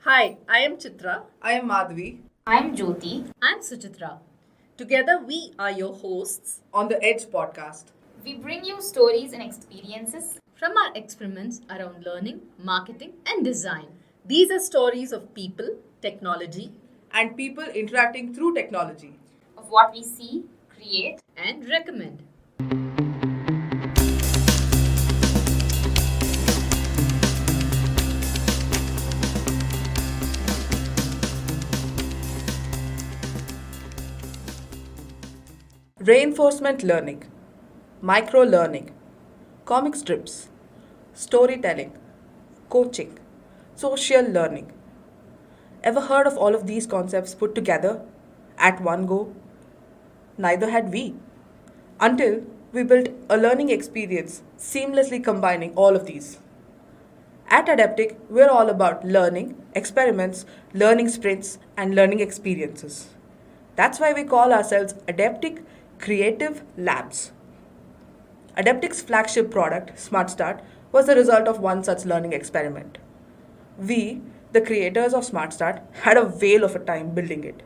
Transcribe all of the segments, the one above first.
Hi, I am Chitra. I am Madhavi. I'm Jyothi. I'm Suchitra. Together, we are your hosts On the Aedge podcast. We bring you stories and experiences From our experiments around learning, marketing, and design. These are stories of people, technology, And people interacting through technology. of what we see, create, And recommend. Reinforcement learning, micro learning, comic strips, storytelling, coaching, social learning. Ever heard of all of these concepts put together at one go? Neither had we. Until we built a learning experience seamlessly combining all of these. At Adaptic, we're all about learning, experiments, learning sprints, and learning experiences. That's why we call ourselves Adaptic Creative Labs. Adaptic's flagship product, SmartStart, was the result of one such learning experiment. We, the creators of SmartStart, had a whale of a time building it.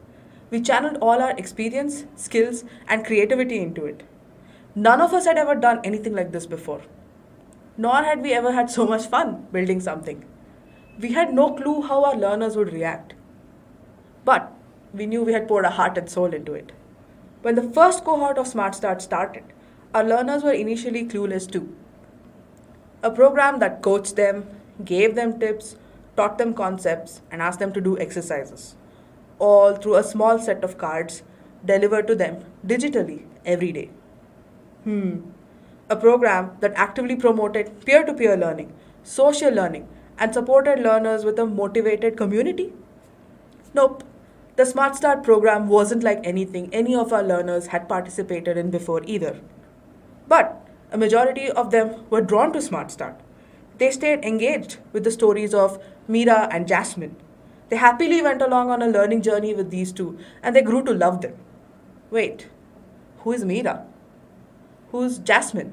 We channeled all our experience, skills, and creativity into it. None of us had ever done anything like this before. Nor had we ever had so much fun building something. We had no clue how our learners would react. But we knew we had poured our heart and soul into it. When the first cohort of SmartStart started, our learners were initially clueless too. A program that coached them, gave them tips, taught them concepts, and asked them to do exercises, all through a small set of cards delivered to them digitally every day. A program that actively promoted peer to peer learning, social learning, and supported learners with a motivated community? Nope. The Smart Start program wasn't like anything any of our learners had participated in before either. But a majority of them were drawn to Smart Start. They stayed engaged with the stories of Meera and Jasmine. They happily went along on a learning journey with these two and they grew to love them. Wait, who is Meera? Who's Jasmine?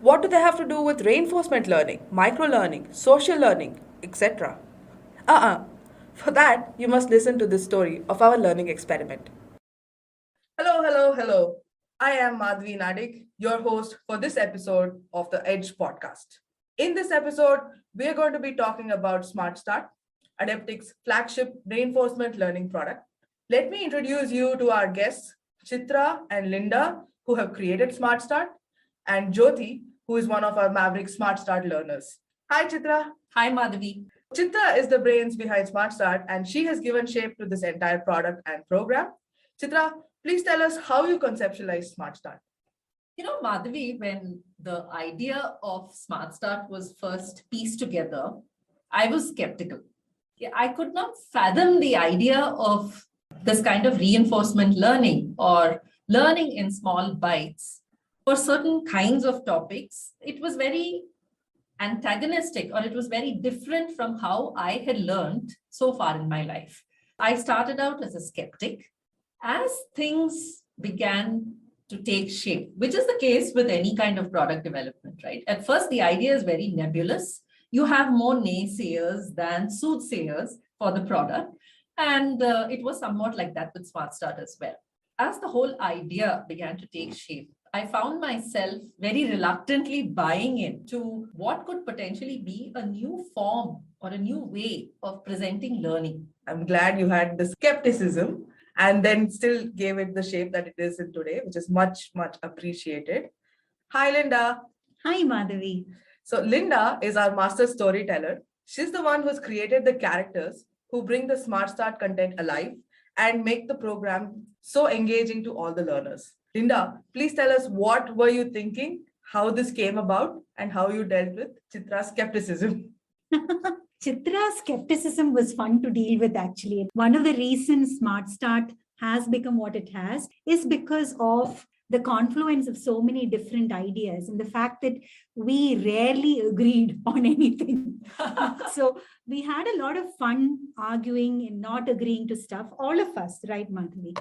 What do they have to do with reinforcement learning, micro learning, social learning, etc.? For that, you must listen to this story of our learning experiment. Hello. I am Madhavi Nadig, your host for this episode of the Aedge podcast. In this episode, we are going to be talking about SmartStart, Adaptic's flagship reinforcement learning product. Let me introduce you to our guests, Chitra and Linda, who have created SmartStart, and Jyothi, who is one of our Maverick SmartStart learners. Hi, Chitra. Hi, Madhavi. Chitra is the brains behind SmartStart, and she has given shape to this entire product and program. Chitra, please tell us how you conceptualize SmartStart. Madhavi, when the idea of SmartStart was first pieced together, I was skeptical. I could not fathom the idea of this kind of reinforcement learning or learning in small bites for certain kinds of topics. It was very antagonistic, or it was very different from how I had learned so far in my life. I started out as a skeptic. As things began to take shape, which is the case with any kind of product development, right? At first, the idea is very nebulous. You have more naysayers than soothsayers for the product. And it was somewhat like that with SmartStart as well. As the whole idea began to take shape, I found myself very reluctantly buying into what could potentially be a new form or a new way of presenting learning. I'm glad you had the skepticism and then still gave it the shape that it is in today, which is much, much appreciated. Hi, Linda. Hi, Madhavi. So, Linda is our master storyteller. She's the one who's created the characters who bring the Smart Start content alive and make the program so engaging to all the learners. Linda, please tell us, what were you thinking, how this came about, and how you dealt with Chitra's skepticism. Chitra's skepticism was fun to deal with, actually. One of the reasons SmartStart has become what it has is because of the confluence of so many different ideas and the fact that we rarely agreed on anything. So we had a lot of fun arguing and not agreeing to stuff, all of us, right, Madhavi?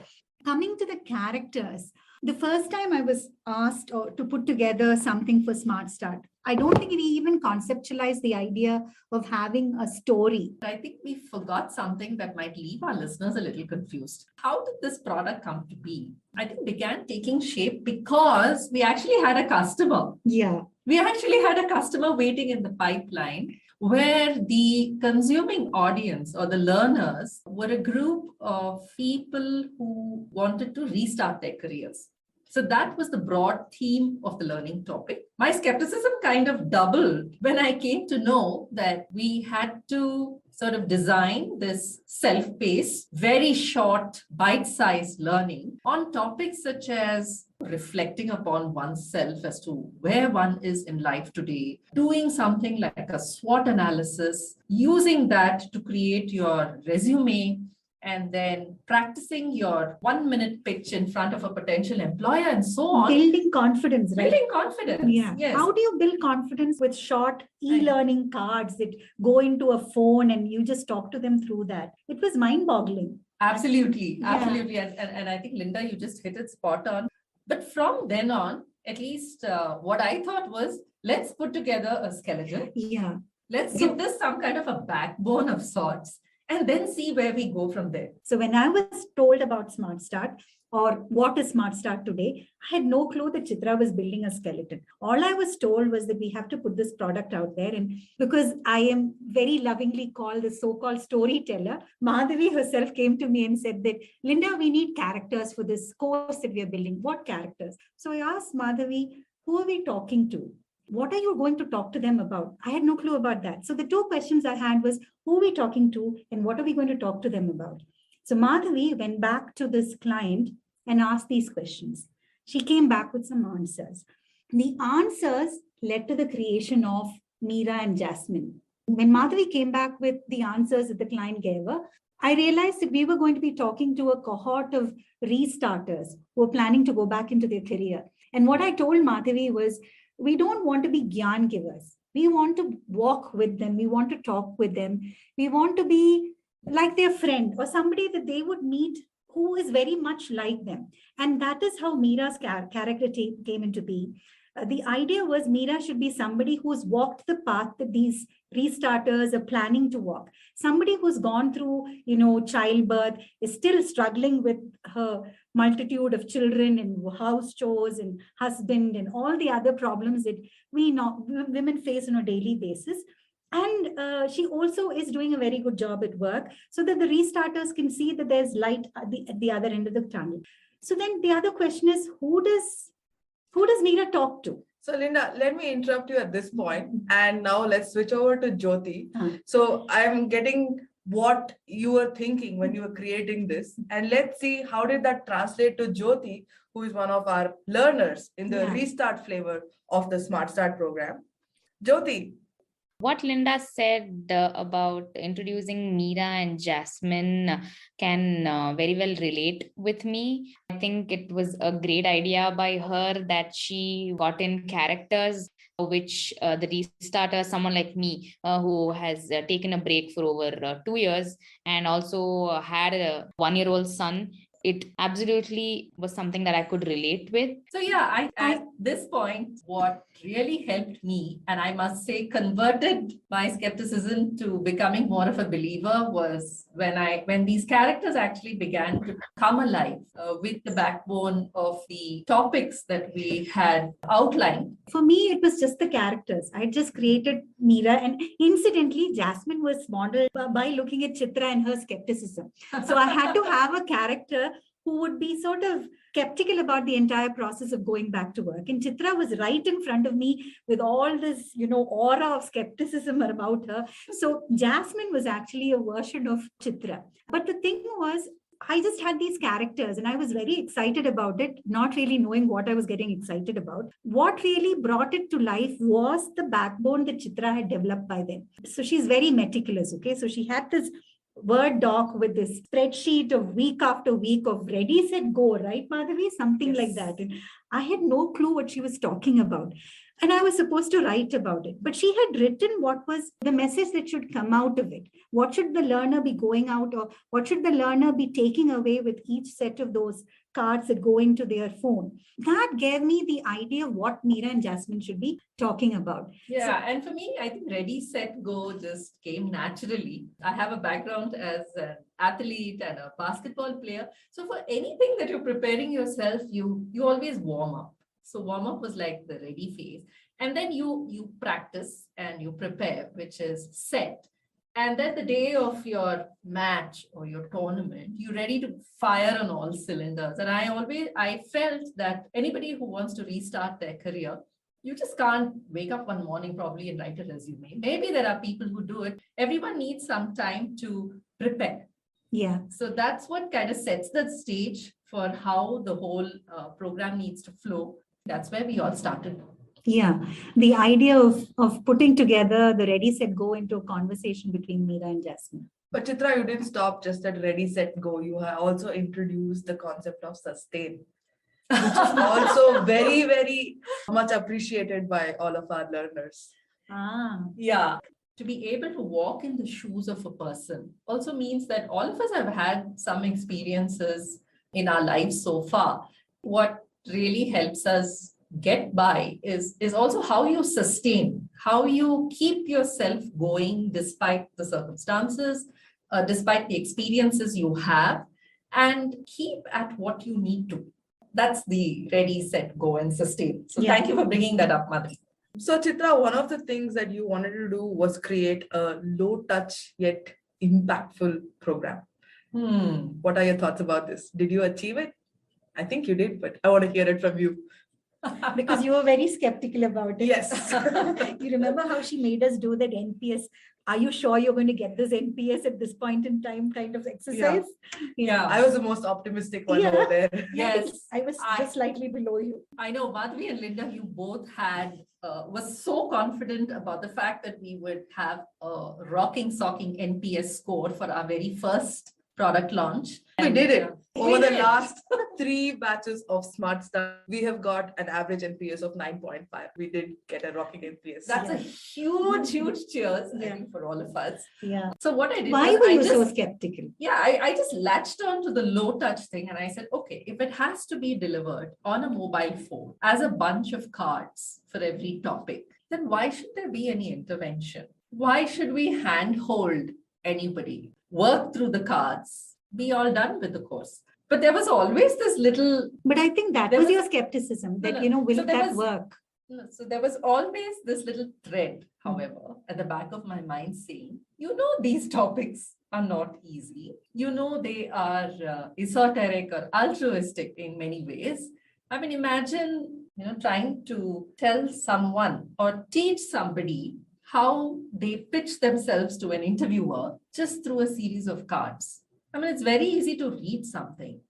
Coming to the characters, the first time I was asked to put together something for SmartStart, I don't think we even conceptualized the idea of having a story. I think we forgot something that might leave our listeners a little confused. How did this product come to be? I think began taking shape because we actually had a customer. Yeah. We actually had a customer waiting in the pipeline where the consuming audience or the learners were a group of people who wanted to restart their careers. So that was the broad theme of the learning topic. My skepticism kind of doubled when I came to know that we had to sort of design this self-paced, very short, bite-sized learning on topics such as reflecting upon oneself as to where one is in life today, doing something like a SWOT analysis, using that to create your resume, and then practicing your 1-minute pitch in front of a potential employer and so on. Building confidence, right? Building confidence. Yeah. Yes. How do you build confidence with short e-learning cards that go into a phone and you just talk to them through that? It was mind-boggling. Absolutely. Yeah. Absolutely. And I think, Linda, you just hit it spot on. But from then on, at least what I thought was, let's put together a skeleton. Yeah. Let's give this some kind of a backbone of sorts, and then see where we go from there. So when I was told about SmartStart or what is SmartStart today, I had no clue that Chitra was building a skeleton. All I was told was that we have to put this product out there. And because I am very lovingly called the so-called storyteller, Madhavi herself came to me and said that, Linda, we need characters for this course that we are building. What characters? So I asked Madhavi, who are we talking to? What are you going to talk to them about? I had no clue about that. So the two questions I had was, who are we talking to and what are we going to talk to them about? So Madhavi went back to this client and asked these questions. She came back with some answers. The answers led to the creation of Meera and Jasmine. When Madhavi came back with the answers that the client gave her, I realized that we were going to be talking to a cohort of restarters who are planning to go back into their career. And what I told Madhavi was, we don't want to be gyan givers. We want to walk with them. We want to talk with them. We want to be like their friend or somebody that they would meet who is very much like them. And that is how Meera's character came into being. The idea was Meera should be somebody who's walked the path that these restarters are planning to walk. Somebody who's gone through, childbirth, is still struggling with her multitude of children and house chores and husband and all the other problems that women face on a daily basis. And she also is doing a very good job at work so that the restarters can see that there's light at the other end of the tunnel. So then the other question is, who does Meera talk to? So Linda, let me interrupt you at this point, and now let's switch over to Jyothi. So I'm getting what you were thinking when you were creating this, and let's see how did that translate to Jyothi, who is one of our learners in the restart flavor of the SmartStart program. Jyothi. What Linda said about introducing Meera and Jasmine can very well relate with me. I think it was a great idea by her that she got in characters which the restarter, someone like me who has taken a break for over 2 years and also had a 1-year-old son. It absolutely was something that I could relate with. So yeah, at this point, what really helped me, and I must say converted my skepticism to becoming more of a believer, was when these characters actually began to come alive with the backbone of the topics that we had outlined. For me, it was just the characters. I just created Meera, and incidentally, Jasmine was modeled by looking at Chitra and her skepticism. So I had to have a character who would be sort of skeptical about the entire process of going back to work. And Chitra was right in front of me with all this, aura of skepticism about her. So Jasmine was actually a version of Chitra. But the thing was, I just had these characters and I was very excited about it, not really knowing what I was getting excited about. What really brought it to life was the backbone that Chitra had developed by then. So she's very meticulous, okay? So she had this Word doc with this spreadsheet of week after week of ready, set, go, right, Madhavi? Something like that. And I had no clue what she was talking about. And I was supposed to write about it. But she had written what was the message that should come out of it. What should the learner be going out, or what should the learner be taking away with each set of those cards that go into their phone? That gave me the idea of what Meera and Jasmine should be talking about. Yeah, and for me, I think Ready, Set, Go just came naturally. I have a background as an athlete and a basketball player. So for anything that you're preparing yourself, you always warm up. So warm up was like the ready phase. And then you practice and you prepare, which is set. And then the day of your match or your tournament, you're ready to fire on all cylinders. And I felt that anybody who wants to restart their career, you just can't wake up one morning probably and write a resume. Maybe there are people who do it. Everyone needs some time to prepare. Yeah. So that's what kind of sets the stage for how the whole program needs to flow. That's where we all started. Yeah, the idea of putting together the Ready, Set, Go into a conversation between Meera and Jasmine. But Chitra, you didn't stop just at ready, set, go. You have also introduced the concept of sustain, which is also very, very much appreciated by all of our learners. Yeah. To be able to walk in the shoes of a person also means that all of us have had some experiences in our lives so far. What really helps us get by is also how you sustain, how you keep yourself going despite the circumstances, despite the experiences you have, and keep at what you need to. That's the ready, set, go, and sustain. So Yeah. Thank you for bringing that up, Madhavi. So Chitra, one of the things that you wanted to do was create a low touch yet impactful program. What are your thoughts about this? Did you achieve it? I think you did, but I want to hear it from you. Because you were very skeptical about it. Yes. You remember how she made us do that NPS? Are you sure you're going to get this NPS at this point in time kind of exercise? Yeah. I was the most optimistic one Yeah. over there. Yes. I was just slightly below you. I know Madhavi and Linda, you both was so confident about the fact that we would have a rocking, socking NPS score for our very first product launch. We did it. Over we the did. last 3 batches of SmartStart, we have got an average NPS of 9.5. We did get a rocking NPS. That's a huge, huge cheers, I Yeah. think, for all of us. Yeah. So what I did Why was were I you just, so skeptical? I just latched on to the low touch thing and I said, okay, if it has to be delivered on a mobile phone as a bunch of cards for every topic, then why should there be any intervention? Why should we handhold anybody, work through the cards, be all done with the course? But there was always this little, But I think that There was was- your skepticism that, No. will So there that was- work? so there was always this little thread, however, at the back of my mind saying, these topics are not easy. They are esoteric or altruistic in many ways. I mean, imagine, trying to tell someone or teach somebody how they pitch themselves to an interviewer just through a series of cards. I mean, it's very easy to read something.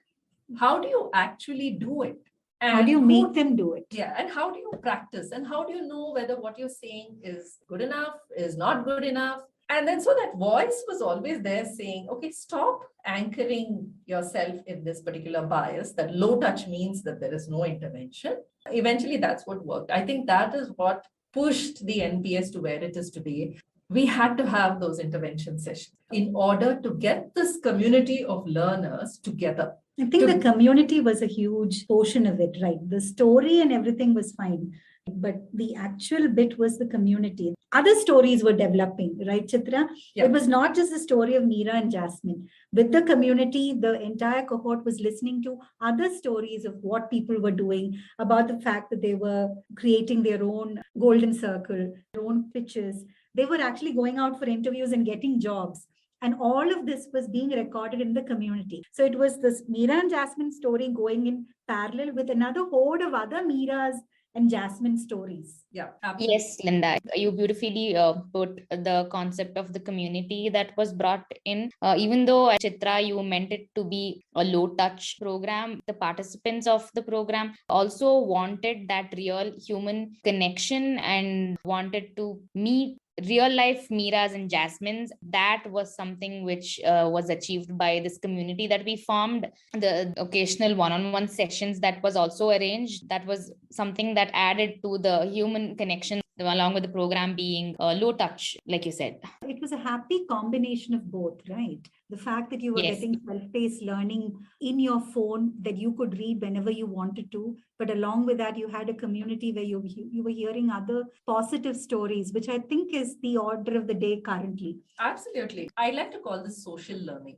How do you actually do it? How do you make them do it? Yeah, and how do you practice? And how do you know whether what you're saying is good enough, is not good enough? And then so that voice was always there saying, okay, stop anchoring yourself in this particular bias, that low touch means that there is no intervention. Eventually, that's what worked. I think that is what pushed the NPS to where it is today. We had to have those intervention sessions in order to get this community of learners together. I think the community was a huge portion of it, right? The story and everything was fine, but the actual bit was the community. Other stories were developing, right, Chitra? Yeah. It was not just the story of Meera and Jasmine. With the community, the entire cohort was listening to other stories of what people were doing, about the fact that they were creating their own golden circle, their own pitches. They were actually going out for interviews and getting jobs. And all of this was being recorded in the community. So it was this Meera and Jasmine story going in parallel with another horde of other Meeras and Jasmine stories. Yeah, absolutely. Yes, Linda, you beautifully put the concept of the community that was brought in. Even though, Chitra, you meant it to be a low touch program, the participants of the program also wanted that real human connection and wanted to meet real life Meeras and Jasmines. That was something which was achieved by this community that we formed. The occasional one-on-one sessions that was also arranged, that was something that added to the human connection, along with the program being low touch, like you said. It was a happy combination of both, right? The fact that you were Yes. getting self-paced learning in your phone that you could read whenever you wanted to, but along with that, you had a community where you were hearing other positive stories, which I think is the order of the day currently. Absolutely. I like to call this social learning,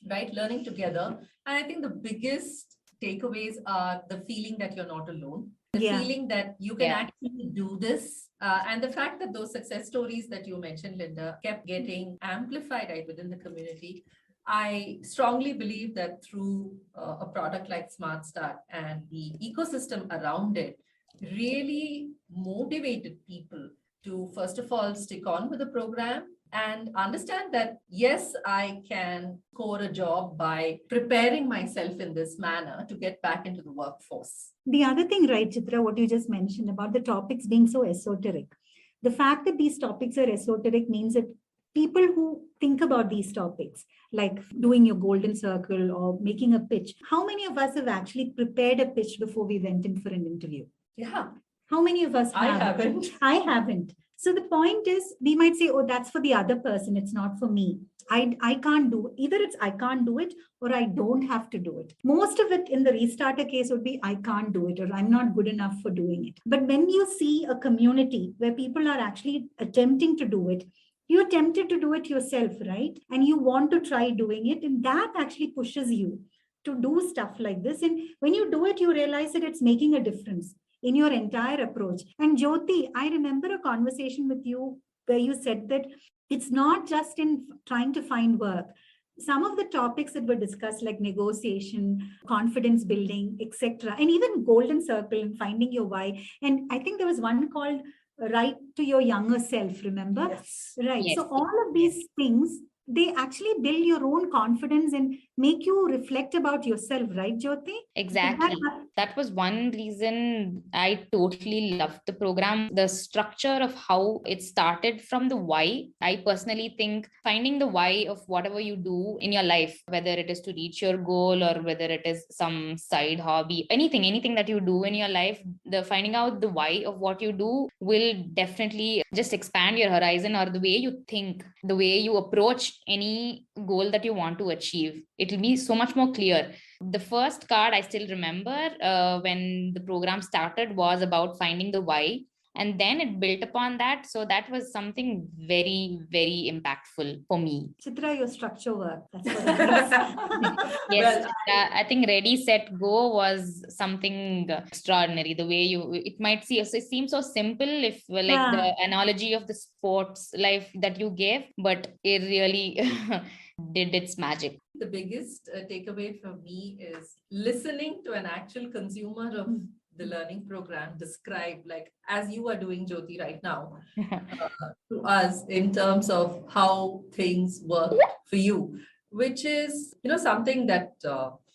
right? Learning together. And I think the biggest takeaways are the feeling that you're not alone, the Yeah. feeling that you can Yeah. actually do this. And the fact that those success stories that you mentioned, Linda, kept getting amplified right within the community. I strongly believe that through a product like SmartStart and the ecosystem around it really motivated people to, first of all, stick on with the program and understand that, yes, I can score a job by preparing myself in this manner to get back into the workforce. The other thing, right, Chitra, what you just mentioned about the topics being so esoteric. The fact that these topics are esoteric means that people who think about these topics, like doing your golden circle or making a pitch, how many of us have actually prepared a pitch before we went in for an interview? Yeah. How many of us have? I haven't. I haven't. So the point is, we might say, oh, that's for the other person. It's not for me. I can't do it. Either it's I can't do it or I don't have to do it. Most of it in the restarter case would be I can't do it or I'm not good enough for doing it. But when you see a community where people are actually attempting to do it, you're tempted to do it yourself, right? And you want to try doing it. And that actually pushes you to do stuff like this. And when you do it, you realize that it's making a difference in your entire approach. And Jyothi, I remember a conversation with you where you said that it's not just in trying to find work. Some of the topics that were discussed, like negotiation, confidence building, etc., and even golden circle and finding your why. And I think there was one called Write to Your Younger Self, remember? Yes. Right. Yes. So all of these things, they actually build your own confidence and make you reflect about yourself, right, Jyothi? Exactly. That was one reason I totally loved the program. The structure of how it started from the why. I personally think finding the why of whatever you do in your life, whether it is to reach your goal or whether it is some side hobby, anything that you do in your life, the finding out the why of what you do will definitely just expand your horizon, or the way you think, the way you approach any goal that you want to achieve. It will be so much more clear. The first card I still remember when the program started was about finding the why, and then it built upon that. So that was something very, very impactful for me. Chitra, your structure work. That's what it is. Yes, I think Ready, Set, Go was something extraordinary. The way it might see, it seems so simple, if like the analogy of the sports life that you gave, but it really did its magic. The biggest takeaway for me is listening to an actual consumer of the learning program describe, like as you are doing, Jyothi, right now, to us in terms of how things work for you, which is, something that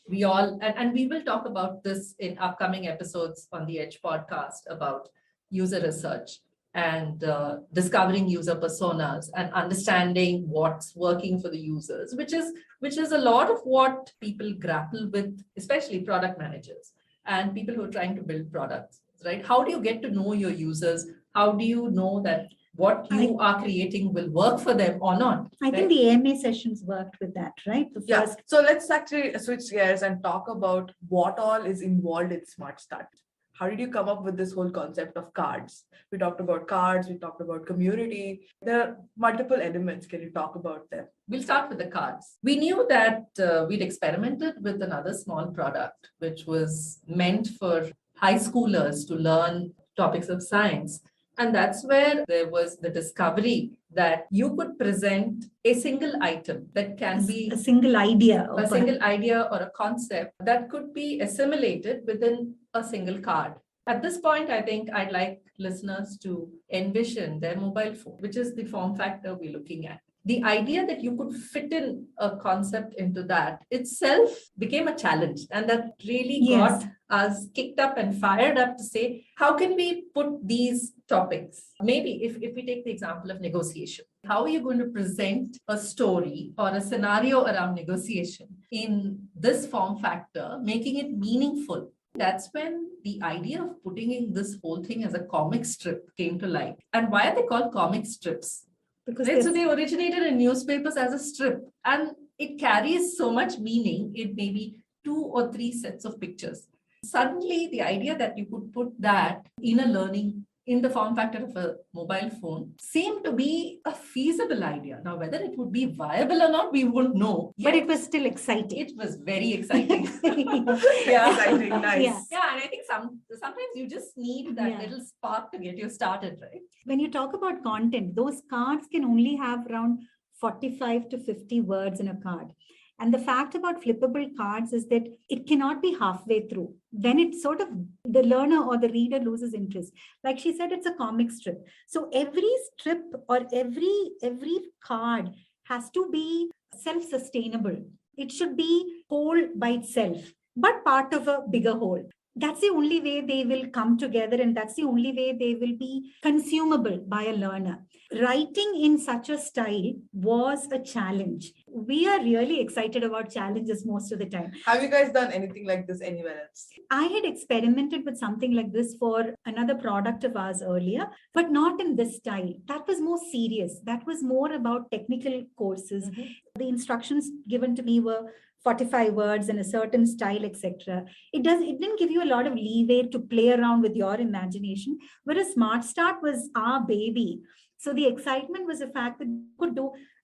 we all, and we will talk about this in upcoming episodes on the Aedge podcast about user research and discovering user personas and understanding what's working for the users, which is a lot of what people grapple with, especially product managers and people who are trying to build products, right? How do you get to know your users? How do you know that what you are creating will work for them or not? I think the AMA sessions worked with that, right? Yeah. So let's actually switch gears and talk about what all is involved in SmartStart. How did you come up with this whole concept of cards? We talked about cards, we talked about community. There are multiple elements. Can you talk about them? We'll start with the cards. We knew that we'd experimented with another small product, which was meant for high schoolers to learn topics of science. And that's where there was the discovery that you could present a single item that can be a single idea. A single idea or a concept that could be assimilated within a single card. At this point, I think I'd like listeners to envision their mobile phone, which is the form factor we're looking at. The idea that you could fit in a concept into that itself became a challenge. And that really Yes. got us kicked up and fired up to say, how can we put these topics? Maybe if we take the example of negotiation, how are you going to present a story or a scenario around negotiation in this form factor, making it meaningful? That's when the idea of putting in this whole thing as a comic strip came to light. And why are they called comic strips? Because Right, so there's- they originated in newspapers as a strip, and it carries so much meaning. It may be 2 or 3 sets of pictures. Suddenly, the idea that you could put that in a learning in the form factor of a mobile phone seemed to be a feasible idea. Now, whether it would be viable or not, we won't know. but Yet it was still exciting. it was very exciting. Yeah, exciting, nice. Yeah. Yeah, and I think sometimes you just need that Yeah. little spark to get you started, right? When you talk about content, those cards can only have around 45 to 50 words in a card. And the fact about flippable cards is that it cannot be halfway through. Then it's sort of the learner or the reader loses interest. Like she said, it's a comic strip. So every strip or every card has to be self-sustainable. It should be whole by itself, but part of a bigger whole. That's the only way they will come together, and that's the only way they will be consumable by a learner. Writing in such a style was a challenge. We are really excited about challenges most of the time. Have you guys done anything like this anywhere else? I had experimented with something like this for another product of ours earlier, but not in this style. That was more serious. That was more about technical courses. The instructions given to me were 45 words in a certain style, etc. It didn't give you a lot of leeway to play around with your imagination, whereas SmartStart was our baby. So the excitement was the fact that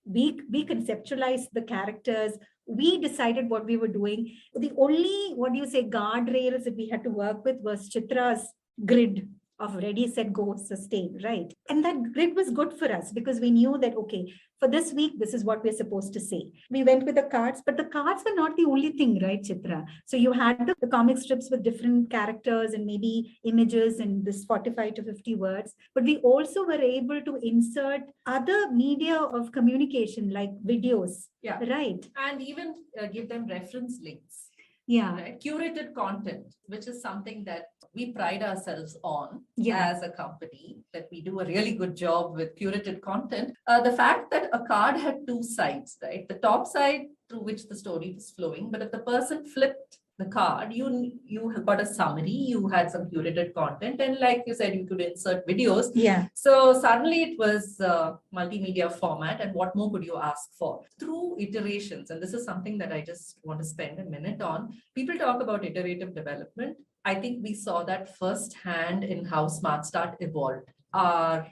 we conceptualized the characters. We decided what we were doing. The only, guardrails that we had to work with was Chitra's grid of ready, set, go, sustain, right? And that grid was good for us because we knew that, okay, for this week, this is what we're supposed to say. We went with the cards, but the cards were not the only thing, right, Chitra? So you had the comic strips with different characters and maybe images and this 45 to 50 words. But we also were able to insert other media of communication like videos, Yeah. right? And even give them reference links. Yeah. Right? Curated content, which is something that we pride ourselves on Yeah. as a company, that we do a really good job with curated content. The fact that a card had 2 sides, right? The top side through which the story was flowing, but if the person flipped the card, you got a summary, you had some curated content, and like you said, you could insert videos. Yeah. So suddenly it was multimedia format, and what more could you ask for? Through iterations, and this is something that I just want to spend a minute on. People talk about iterative development. I think we saw that firsthand in how SmartStart evolved. Our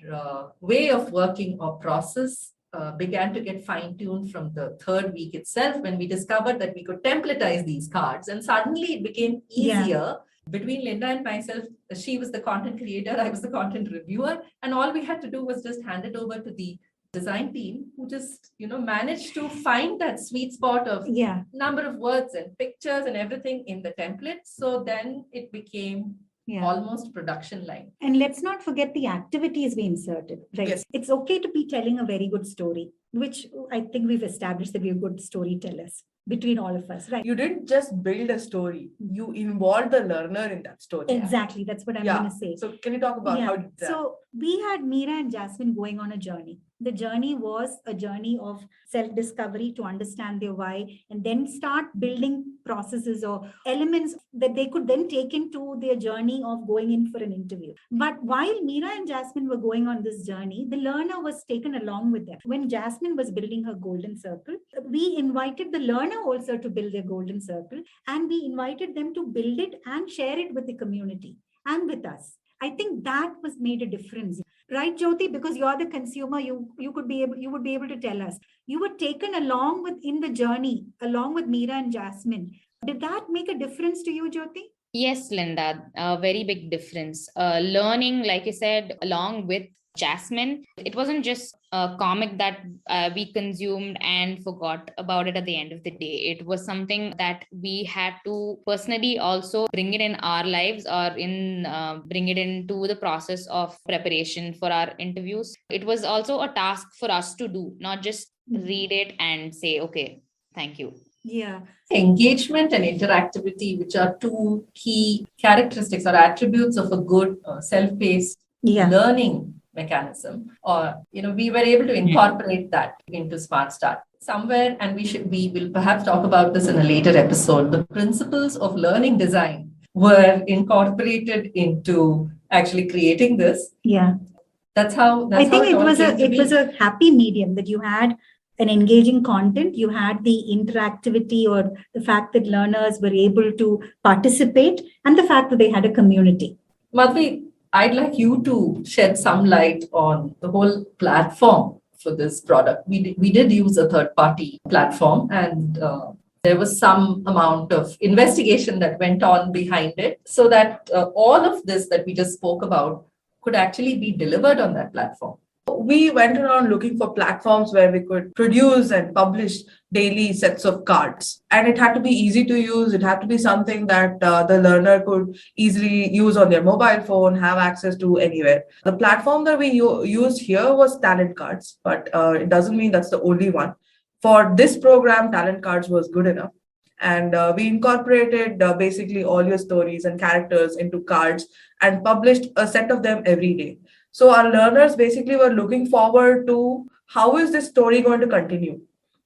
way of working or process began to get fine-tuned from the 3rd week itself, when we discovered that we could templatize these cards, and suddenly it became easier. Between Linda and myself, she was the content creator, I was the content reviewer, and all we had to do was just hand it over to the design team, who just managed to find that sweet spot of number of words and pictures and everything in the template. So then it became almost production line. And let's not forget the activities we inserted, right? Yes. It's okay to be telling a very good story, which I think we've established that we're good storytellers between all of us, right? You didn't just build a story, you involved the learner in that story. Exactly. That's what I'm going to say. So can you talk about how did that? So we had Meera and Jasmine going on a journey. The journey was a journey of self-discovery to understand their why, and then start building processes or elements that they could then take into their journey of going in for an interview. But while Meera and Jasmine were going on this journey, the learner was taken along with them. When Jasmine was building her golden circle, we invited the learner also to build their golden circle, and we invited them to build it and share it with the community and with us. I think that was made a difference, right, Jyothi? Because you're the consumer, you would be able to tell us. You were taken along with in the journey, along with Meera and Jasmine. Did that make a difference to you, Jyothi? Yes, Linda, a very big difference. Learning, like you said, along with Jasmine. It wasn't just a comic that we consumed and forgot about it at the end of the day. It was something that we had to personally also bring it in our lives, or in bring it into the process of preparation for our interviews. It was also a task for us to do, not just read it and say, okay, thank you. Yeah. Engagement and interactivity, which are two key characteristics or attributes of a good self-paced Yeah. learning mechanism, or we were able to incorporate that into SmartStart somewhere, and we will perhaps talk about this in a later episode. The principles of learning design were incorporated into actually creating this. Yeah. That's how I think it it was came to it be. was a happy medium that you had an engaging content, you had the interactivity, or the fact that learners were able to participate, and the fact that they had a community. Madhavi, I'd like you to shed some light on the whole platform for this product. We did use a third-party platform, and there was some amount of investigation that went on behind it, so that all of this that we just spoke about could actually be delivered on that platform. We went around looking for platforms where we could produce and publish daily sets of cards. And it had to be easy to use. It had to be something that the learner could easily use on their mobile phone, have access to anywhere. The platform that we used here was Talent Cards, but it doesn't mean that's the only one. For this program, Talent Cards was good enough. And we incorporated basically all your stories and characters into cards and published a set of them every day. So our learners basically were looking forward to how is this story going to continue.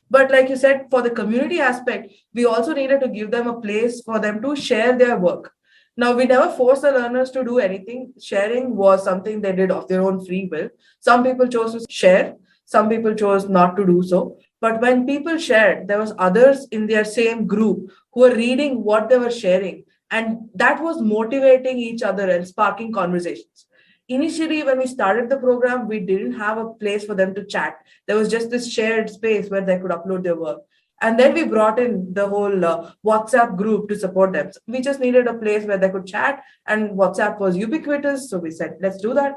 But like you said, for the community aspect, we also needed to give them a place for them to share their work. Now, we never forced the learners to do anything. Sharing was something they did of their own free will. Some people chose to share, some people chose not to do so. But when people shared, there was others in their same group who were reading what they were sharing. And that was motivating each other and sparking conversations. Initially, when we started the program, we didn't have a place for them to chat. There was just this shared space where they could upload their work. And then we brought in the whole WhatsApp group to support them. So we just needed a place where they could chat, and WhatsApp was ubiquitous. So we said, let's do that.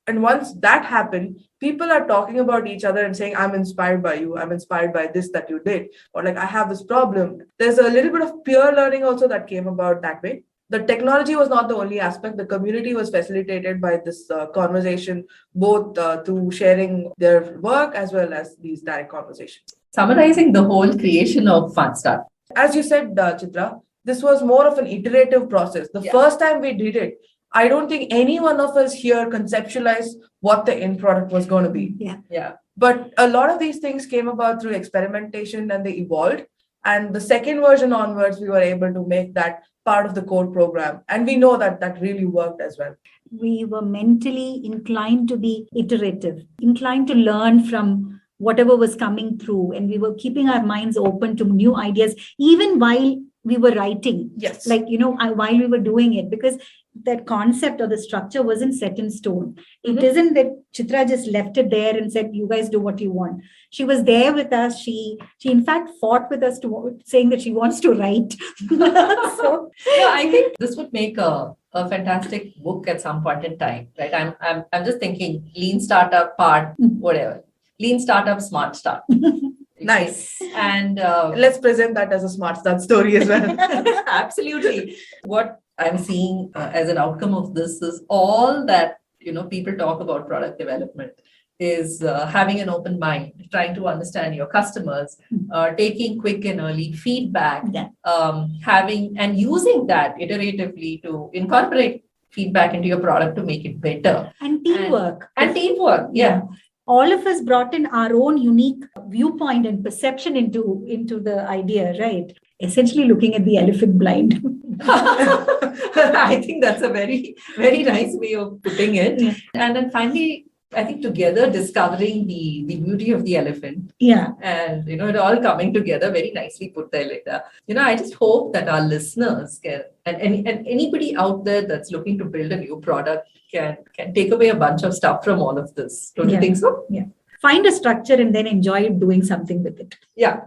And once that happened, people are talking about each other and saying, I'm inspired by you. I'm inspired by this that you did. Or like, I have this problem. There's a little bit of peer learning also that came about that way. The technology was not the only aspect. The community was facilitated by this conversation, both through sharing their work as well as these direct conversations. Summarizing the whole creation of SmartStart. As you said, Chitra, this was more of an iterative process. The first time we did it, I don't think any one of us here conceptualized what the end product was going to be. Yeah. But a lot of these things came about through experimentation, and they evolved. And the second version onwards, we were able to make that part of the core program. And we know that that really worked as well. We were mentally inclined to be iterative, inclined to learn from whatever was coming through. And we were keeping our minds open to new ideas, even while we were writing. Yes. Like, while we were doing it, because that concept or the structure wasn't set in stone. It isn't that Chitra just left it there and said, you guys do what you want. She was there with us. She in fact fought with us to saying that she wants to write. So I think this would make a fantastic book at some point in time, right? I'm just thinking lean startup part, whatever. Lean startup, smart start. Nice. And let's present that as a SmartStart story as well. Absolutely. What I'm seeing as an outcome of this is all that people talk about product development is having an open mind, trying to understand your customers, taking quick and early feedback, having and using that iteratively to incorporate feedback into your product to make it better. And teamwork. And teamwork, yeah. All of us brought in our own unique viewpoint and perception into the idea, right? Essentially looking at the elephant blind. I think that's a very, very nice way of putting it. Yeah. And then finally, I think together discovering the beauty of the elephant. Yeah. And, it all coming together very nicely put there later. I just hope that our listeners can, and anybody out there that's looking to build a new product can take away a bunch of stuff from all of this. Don't you think so? Yeah. Find a structure and then enjoy doing something with it. Yeah.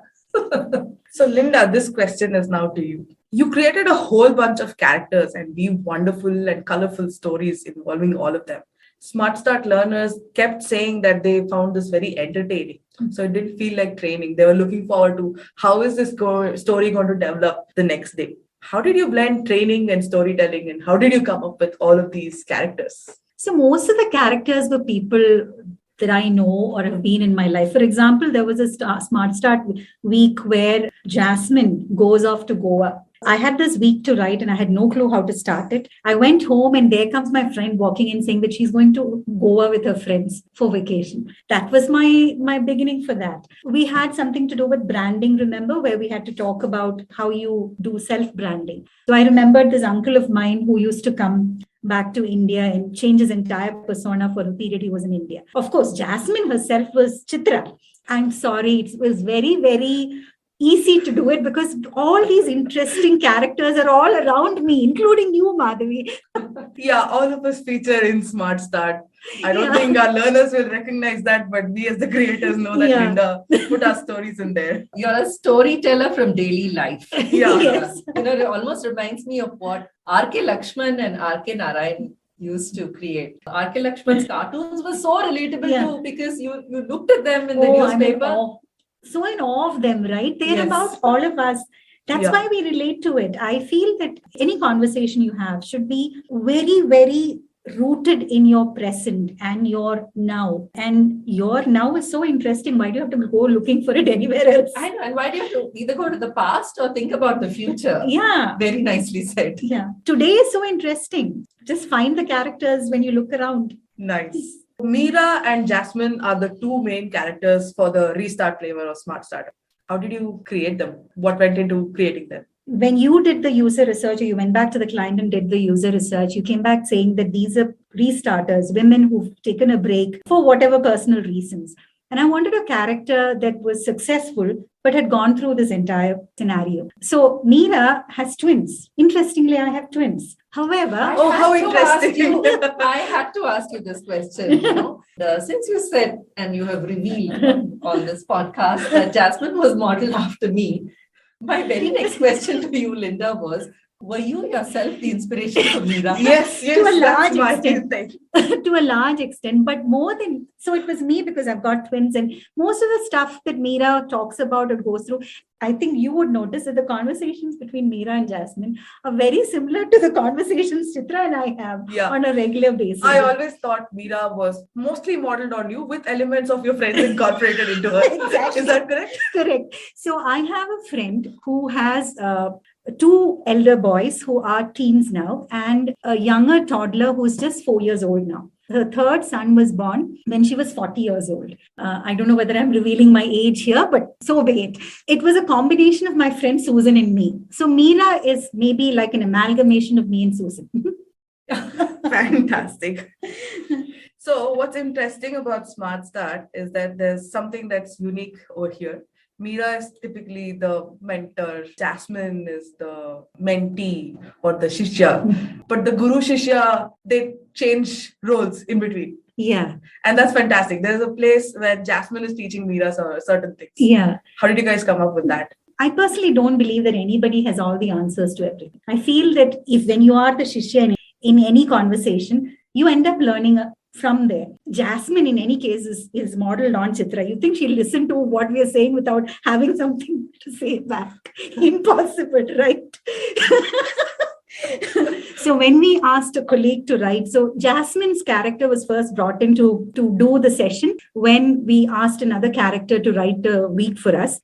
So, Linda, this question is now to you. You created a whole bunch of characters and weave wonderful and colorful stories involving all of them. SmartStart learners kept saying that they found this very entertaining. So it didn't feel like training. They were looking forward to how is this story going to develop the next day. How did you blend training and storytelling, and how did you come up with all of these characters? So most of the characters were people that I know or have been in my life. For example, there was a Smart Start week where Jasmine goes off to Goa. I had this week to write and I had no clue how to start it. I went home and there comes my friend walking in saying that she's going to Goa with her friends for vacation. That was my beginning for that. We had something to do with branding, remember, where we had to talk about how you do self-branding. So I remembered this uncle of mine who used to come back to India and change his entire persona for the period he was in India. Of course, Jasmine herself was Chitra. I'm sorry, it was very, very easy to do it because all these interesting characters are all around me, including you, Madhavi. Yeah, all of us feature in SmartStart. I don't think our learners will recognize that, but we as the creators know that Linda put our stories in there. You're a storyteller from daily life. Yeah. Yes. It almost reminds me of what R.K. Lakshman and R.K. Narayan used to create. R.K. Lakshman's cartoons were so relatable too because you looked at them in the newspaper. So in awe of them, right? They're Yes. about all of us. That's why we relate to it. I feel that any conversation you have should be very, very rooted in your present and your now. And your now is so interesting. Why do you have to go looking for it anywhere else? I know. And why do you have to either go to the past or think about the future? Yeah. Very nicely said. Yeah. Today is so interesting. Just find the characters when you look around. Nice. Meera and Jasmine are the two main characters for the Restart flavor of SmartStart. How did you create them? What went into creating them? When you did the user research, or you went back to the client and did the user research, you came back saying that these are restarters, women who've taken a break for whatever personal reasons. And I wanted a character that was successful, but had gone through this entire scenario. So Meera has twins. Interestingly, I have twins. However, how interesting. I had to ask you this question. Since you said and you have revealed on this podcast that Jasmine was modeled after me, my very next question to you, Linda, was, were you yourself the inspiration for Meera? Yes, to a large that's my extent. thing. To a large extent, but more than so, it was me because I've got twins, and most of the stuff that Meera talks about or goes through, I think you would notice that the conversations between Meera and Jasmine are very similar to the conversations Chitra and I have on a regular basis. I always thought Meera was mostly modeled on you with elements of your friends incorporated into her. Exactly. Is that correct? Correct. So I have a friend who has two elder boys who are teens now and a younger toddler who's just 4 years old now. Her third son was born when she was 40 years old. I don't know whether I'm revealing my age here, but so be it. It was a combination of my friend Susan and me. So Meera is maybe like an amalgamation of me and Susan. Fantastic. So what's interesting about SmartStart is that there's something that's unique over here. Meera is typically the mentor, Jasmine is the mentee or the shishya, but the guru shishya, they change roles in between. Yeah. And that's fantastic. There's a place where Jasmine is teaching Meera certain things. Yeah. How did you guys come up with that? I personally don't believe that anybody has all the answers to everything. I feel that when you are the shishya in any conversation, you end up learning from there. Jasmine, in any case, is modeled on Chitra. You think she'll listen to what we are saying without having something to say back? Impossible, right? So when we asked a colleague to write, so Jasmine's character was first brought in to do the session when we asked another character to write the week for us.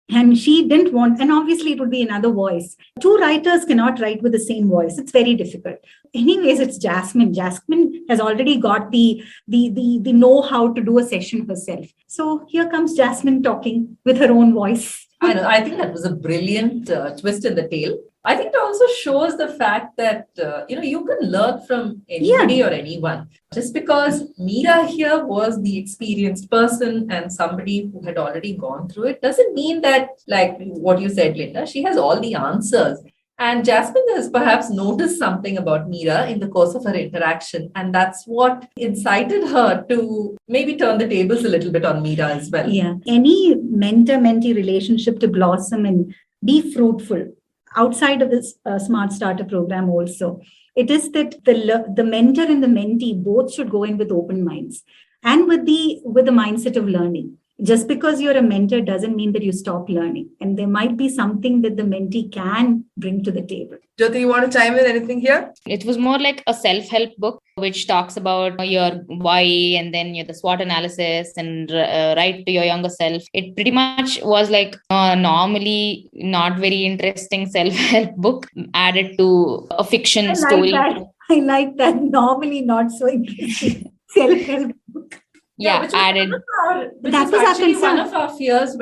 And she didn't want, and obviously it would be another voice. Two writers cannot write with the same voice. It's very difficult. Anyways, it's Jasmine. Jasmine has already got the know-how to do a session herself. So here comes Jasmine talking with her own voice. I think that was a brilliant twist in the tale. I think it also shows the fact that, you can learn from anybody or anyone. Just because Meera here was the experienced person and somebody who had already gone through it doesn't mean that, like what you said, Linda, she has all the answers. And Jasmine has perhaps noticed something about Meera in the course of her interaction. And that's what incited her to maybe turn the tables a little bit on Meera as well. Yeah. Any mentor-mentee relationship to blossom and be fruitful outside of this Smart Starter program also It is that the mentor and the mentee both should go in with open minds and with the mindset of learning. Just because you're a mentor doesn't mean that you stop learning. And there might be something that the mentee can bring to the table. Jyothi, you want to chime in anything here? It was more like a self-help book, which talks about your why and then the SWOT analysis and write to your younger self. It pretty much was like a normally not very interesting self-help book added to a fiction story. I like that. Normally not so interesting self-help book. Yeah, added. That was actually one of our fears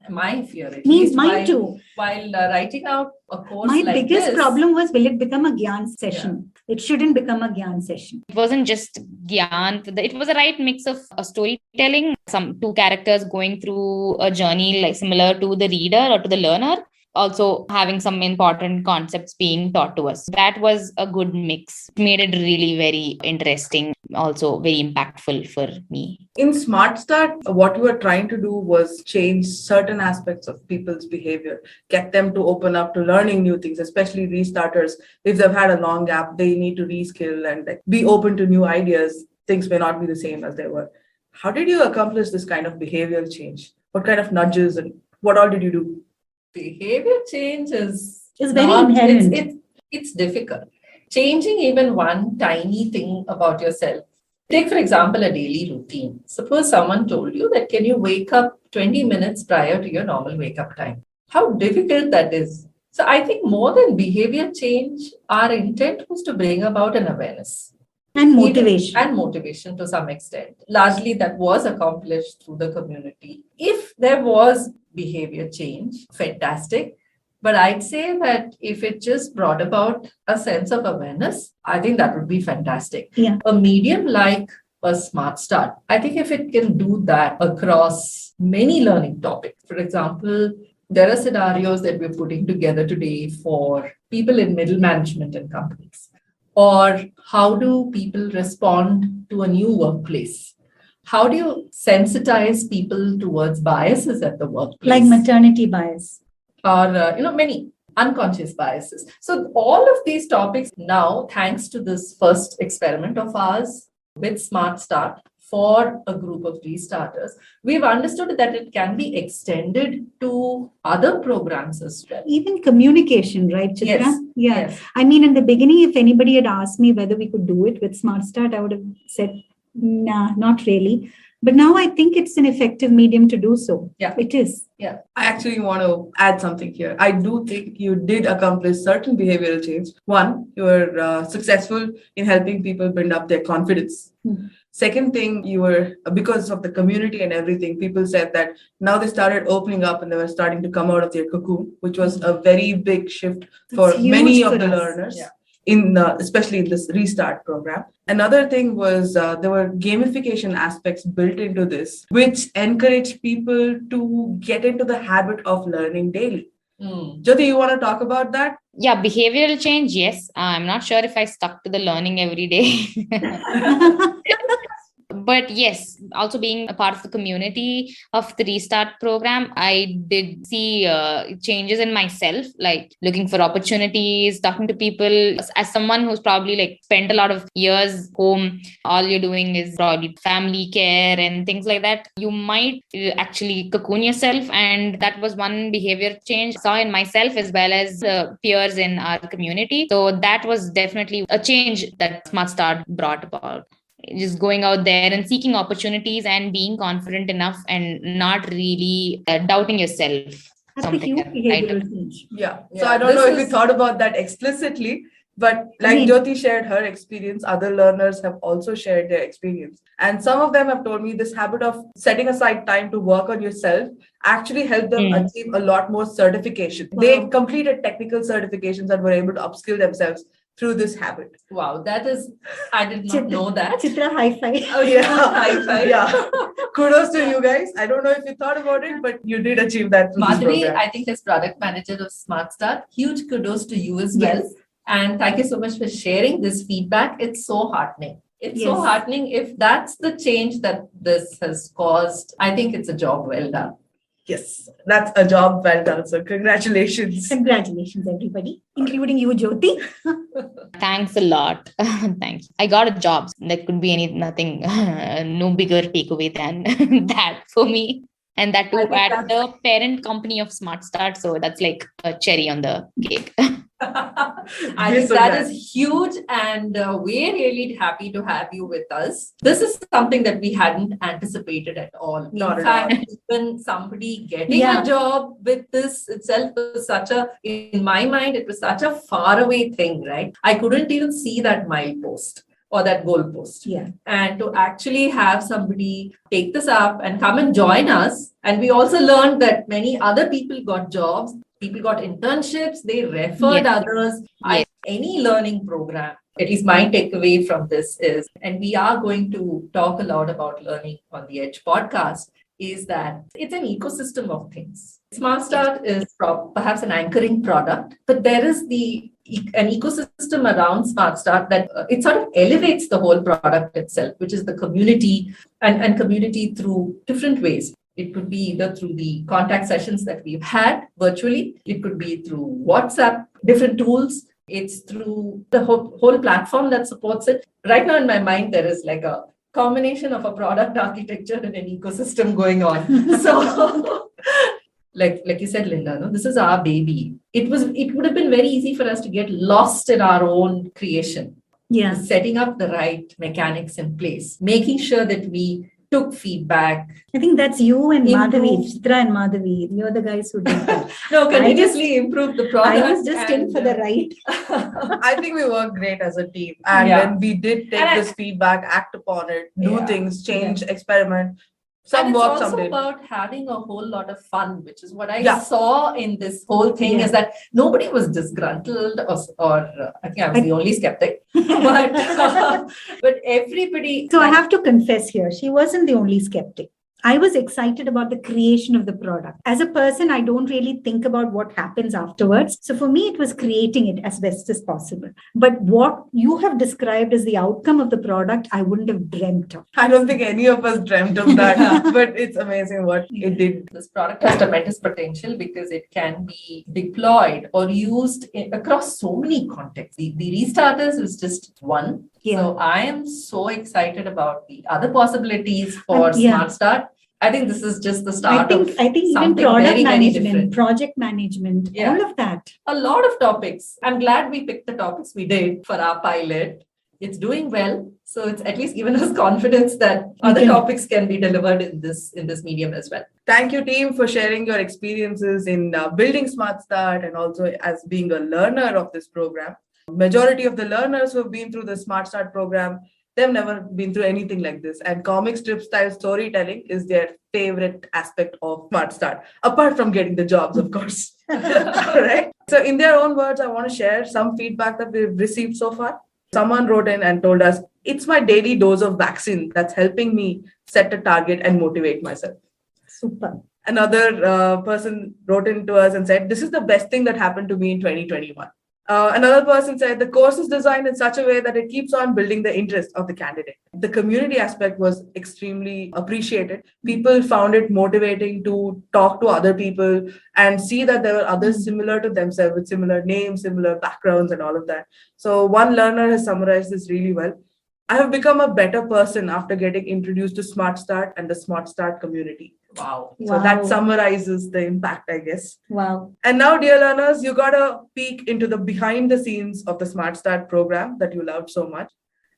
my fear. At least mine too. While writing out a course my like biggest problem was, will it become a Gyan session? Yeah. It shouldn't become a Gyan session. It wasn't just Gyan. It was a right mix of storytelling, some two characters going through a journey like similar to the reader or to the learner, also having some important concepts being taught to us. That was a good mix. It made it really very interesting, also very impactful for me. In SmartStart, what you were trying to do was change certain aspects of people's behavior, get them to open up to learning new things, especially restarters. If they've had a long gap, they need to reskill and be open to new ideas. Things may not be the same as they were. How did you accomplish this kind of behavioral change? What kind of nudges and what all did you do? Behavior change is very inherent. It's difficult. Changing even one tiny thing about yourself. Take, for example, a daily routine. Suppose someone told you that can you wake up 20 minutes prior to your normal wake up time? How difficult that is. So I think more than behavior change, our intent was to bring about an awareness. And motivation. And motivation to some extent. Largely that was accomplished through the community. If there was behavior change, fantastic. But I'd say that if it just brought about a sense of awareness, I think that would be fantastic. Yeah. A medium like a SmartStart, I think if it can do that across many learning topics, for example, there are scenarios that we're putting together today for people in middle management and companies. Or how do people respond to a new workplace? How do you sensitize people towards biases at the workplace? Like maternity bias. Or, many unconscious biases. So all of these topics now, thanks to this first experiment of ours with SmartStart for a group of restarters, we've understood that it can be extended to other programs as well. Even communication, right, Chitra? Yes. Yeah. Yes. I mean, in the beginning, if anybody had asked me whether we could do it with SmartStart, I would have said, nah, not really. But now I think it's an effective medium to do so. Yeah. It is. Yeah. I actually want to add something here. I do think you did accomplish certain behavioral change. One, you were successful in helping people build up their confidence. Mm-hmm. Second thing, you were, because of the community and everything, people said that now they started opening up and they were starting to come out of their cocoon, which was a very big shift for many of the learners. Yeah. Especially in this restart program. Another thing was there were gamification aspects built into this, which encourage people to get into the habit of learning daily. Jyothi, you want to talk about that? Yeah, behavioral change, yes. I'm not sure if I stuck to the learning every day. But yes, also being a part of the community of the Restart program, I did see changes in myself, like looking for opportunities, talking to people. As someone who's probably spent a lot of years home, all you're doing is probably family care and things like that. You might actually cocoon yourself. And that was one behavior change I saw in myself as well as peers in our community. So that was definitely a change that SmartStart brought about. Just going out there and seeking opportunities and being confident enough and not really doubting yourself. That's a huge behavioral change. Yeah. So I don't know if you thought about that explicitly, but Jyothi shared her experience, other learners have also shared their experience. And some of them have told me this habit of setting aside time to work on yourself actually helped them achieve a lot more certification. Wow. They completed technical certifications and were able to upskill themselves through this habit. Wow, I did not know that. Chitra, high five. Oh yeah, high five. Yeah. Kudos to you guys. I don't know if you thought about it, but you did achieve that. Madhavi, I think as product manager of SmartStart, huge kudos to you as well. Yes. And thank you so much for sharing this feedback. It's so heartening. It's so heartening. If that's the change that this has caused, I think it's a job well done. Yes, that's a job well done. So congratulations. Congratulations, everybody, including you, Jyothi. Thanks a lot. Thanks. I got a job. That could be nothing, no bigger takeaway than that for me. And that I too think at that's- the parent company of SmartStart. So that's like a cherry on the cake. I We're think so that glad. is huge, and we're really happy to have you with us. This is something that we hadn't anticipated at all. Not In at fact, even somebody getting Yeah. a job with this itself was in my mind, it was such a faraway thing, right? I couldn't even see that milepost or that goalpost. Yeah. And to actually have somebody take this up and come and join us. And we also learned that many other people got jobs, people got internships, they referred Yes. others. Yes. Any learning program, at least my takeaway from this is, and we are going to talk a lot about learning on the Aedge podcast, is that it's an ecosystem of things. SmartStart is perhaps an anchoring product, but there is an ecosystem around SmartStart that it sort of elevates the whole product itself, which is the community and community through different ways. It could be either through the contact sessions that we've had virtually. It could be through WhatsApp, different tools. It's through the whole platform that supports it. Right now in my mind, there is like a combination of a product architecture and an ecosystem going on. So like you said, Linda, no, this is our baby. It would have been very easy for us to get lost in our own creation. Yeah. Setting up the right mechanics in place, making sure that we took feedback. I think that's you and Madhavi, Improve. Chitra and Madhavi. You're the guys who did that. No, continuously improve the product. I was just in for the ride. I think we work great as a team. And Yeah. when we did take And this feedback, act upon it, do Yeah. things, change, experiment, some and it's work, also some didn't. about having a whole lot of fun, which is what I Yeah. saw in this whole thing, Yeah. is that nobody was disgruntled or I think I was the only skeptic, but everybody. So I have to confess here, she wasn't the only skeptic. I was excited about the creation of the product. As a person, I don't really think about what happens afterwards. So for me, it was creating it as best as possible. But what you have described as the outcome of the product, I wouldn't have dreamt of. I don't think any of us dreamt of that, but it's amazing what it did. This product has tremendous potential because it can be deployed or used across so many contexts. The restarters is just one. Yeah. So I am so excited about the other possibilities for Yeah. SmartStart. I think this is just the I start think even something product very, very management, different. project management, Yeah. all of that. A lot of topics. I'm glad we picked the topics we did for our pilot. It's doing well. So it's at least given us confidence that other topics can be delivered in this medium as well. Thank you, team, for sharing your experiences in building SmartStart and also as being a learner of this program. Majority of the learners who have been through the SmartStart program, they've never been through anything like this. And comic strip style storytelling is their favorite aspect of SmartStart, apart from getting the jobs, of course. All right. So in their own words, I want to share some feedback that we've received so far. Someone wrote in and told us, it's my daily dose of vaccine that's helping me set a target and motivate myself. Super. Another person wrote in to us and said, this is the best thing that happened to me in 2021. Another person said the course is designed in such a way that it keeps on building the interest of the candidate. The community aspect was extremely appreciated. People found it motivating to talk to other people and see that there were others similar to themselves with similar names, similar backgrounds and all of that. So one learner has summarized this really well. I have become a better person after getting introduced to SmartStart and the SmartStart community. Wow. So that summarizes the impact, I guess. Wow. And now, dear learners, you got a peek into the behind the scenes of the SmartStart program that you loved so much.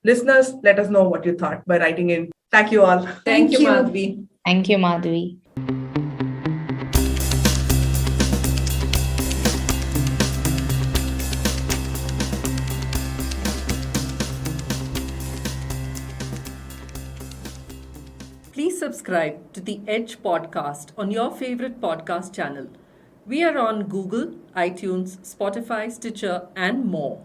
Listeners, let us know what you thought by writing in. Thank you all. Thank you, Madhavi. Thank you, Madhavi. Please subscribe to the Aedge podcast on your favorite podcast channel. We are on Google, iTunes, Spotify, Stitcher, and more.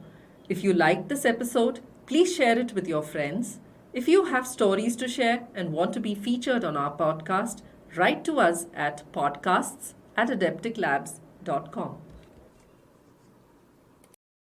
If you liked this episode, please share it with your friends. If you have stories to share and want to be featured on our podcast, write to us at podcasts@adepticlabs.com.